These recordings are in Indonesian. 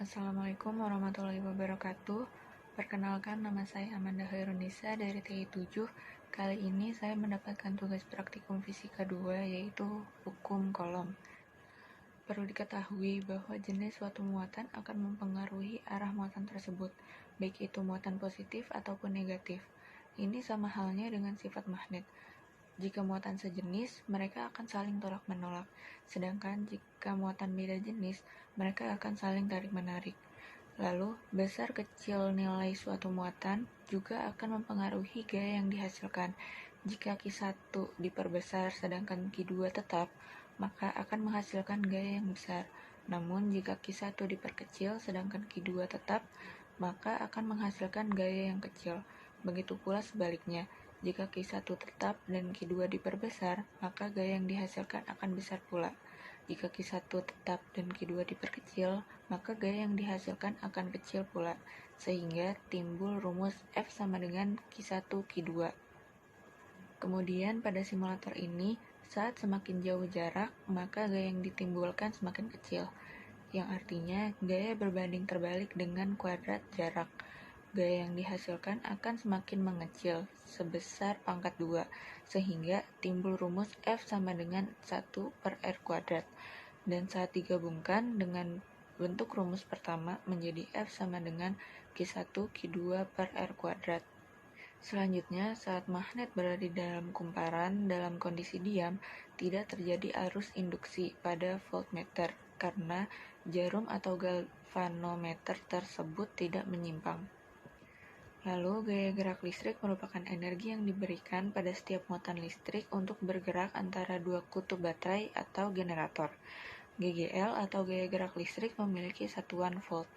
Assalamualaikum warahmatullahi wabarakatuh. Perkenalkan, nama saya Amanda Khairunisa dari TI 7. Kali ini saya mendapatkan tugas praktikum fisika 2, yaitu hukum kolom. Perlu diketahui bahwa jenis suatu muatan akan mempengaruhi arah muatan tersebut, baik itu muatan positif ataupun negatif. Ini sama halnya dengan sifat magnet. Jika muatan sejenis, mereka akan saling tolak-menolak. Sedangkan jika muatan beda jenis, mereka akan saling tarik-menarik. Lalu, besar kecil nilai suatu muatan juga akan mempengaruhi gaya yang dihasilkan. Jika Q1 diperbesar sedangkan Q2 tetap, maka akan menghasilkan gaya yang besar. Namun, jika Q1 diperkecil sedangkan Q2 tetap, maka akan menghasilkan gaya yang kecil. Begitu pula sebaliknya. Jika Q1 tetap dan Q2 diperbesar, maka gaya yang dihasilkan akan besar pula. Jika Q1 tetap dan Q2 diperkecil, maka gaya yang dihasilkan akan kecil pula, sehingga timbul rumus F sama dengan Q1 Q2. Kemudian pada simulator ini, saat semakin jauh jarak, maka gaya yang ditimbulkan semakin kecil, yang artinya gaya berbanding terbalik dengan kuadrat jarak. Gaya yang dihasilkan akan semakin mengecil sebesar pangkat 2, sehingga timbul rumus F sama dengan 1/R². Dan saat digabungkan dengan bentuk rumus pertama menjadi F sama dengan Q1 Q2/R². Selanjutnya, saat magnet berada di dalam kumparan dalam kondisi diam, tidak terjadi arus induksi pada voltmeter karena jarum atau galvanometer tersebut tidak menyimpang. Lalu, gaya gerak listrik merupakan energi yang diberikan pada setiap muatan listrik untuk bergerak antara dua kutub baterai atau generator. GGL atau gaya gerak listrik memiliki satuan volt.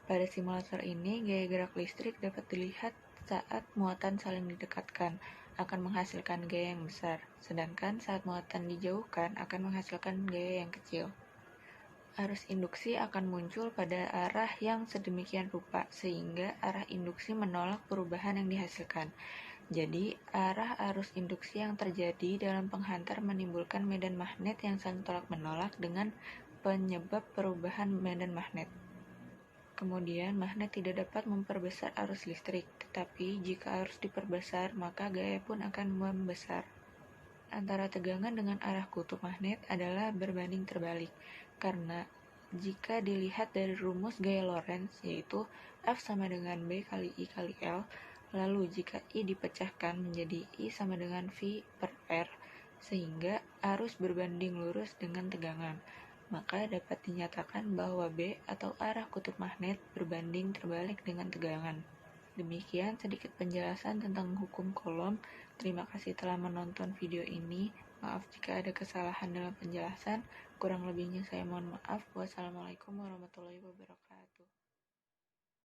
Pada simulator ini, gaya gerak listrik dapat dilihat saat muatan saling didekatkan akan menghasilkan gaya yang besar, sedangkan saat muatan dijauhkan akan menghasilkan gaya yang kecil. Arus induksi akan muncul pada arah yang sedemikian rupa, sehingga arah induksi menolak perubahan yang dihasilkan. Jadi, arah arus induksi yang terjadi dalam penghantar menimbulkan medan magnet yang saling tolak-menolak dengan penyebab perubahan medan magnet. Kemudian, magnet tidak dapat memperbesar arus listrik, tetapi jika arus diperbesar, maka gaya pun akan membesar. Antara tegangan dengan arah kutub magnet adalah berbanding terbalik, karena jika dilihat dari rumus gaya Lorentz, yaitu F sama dengan B kali I kali L, lalu jika I dipecahkan menjadi I sama dengan V/R, sehingga arus berbanding lurus dengan tegangan, maka dapat dinyatakan bahwa B atau arah kutub magnet berbanding terbalik dengan tegangan. Demikian sedikit penjelasan tentang hukum kolom. Terima kasih telah menonton video ini. Maaf jika ada kesalahan dalam penjelasan. Kurang lebihnya saya mohon maaf. Wassalamualaikum warahmatullahi wabarakatuh.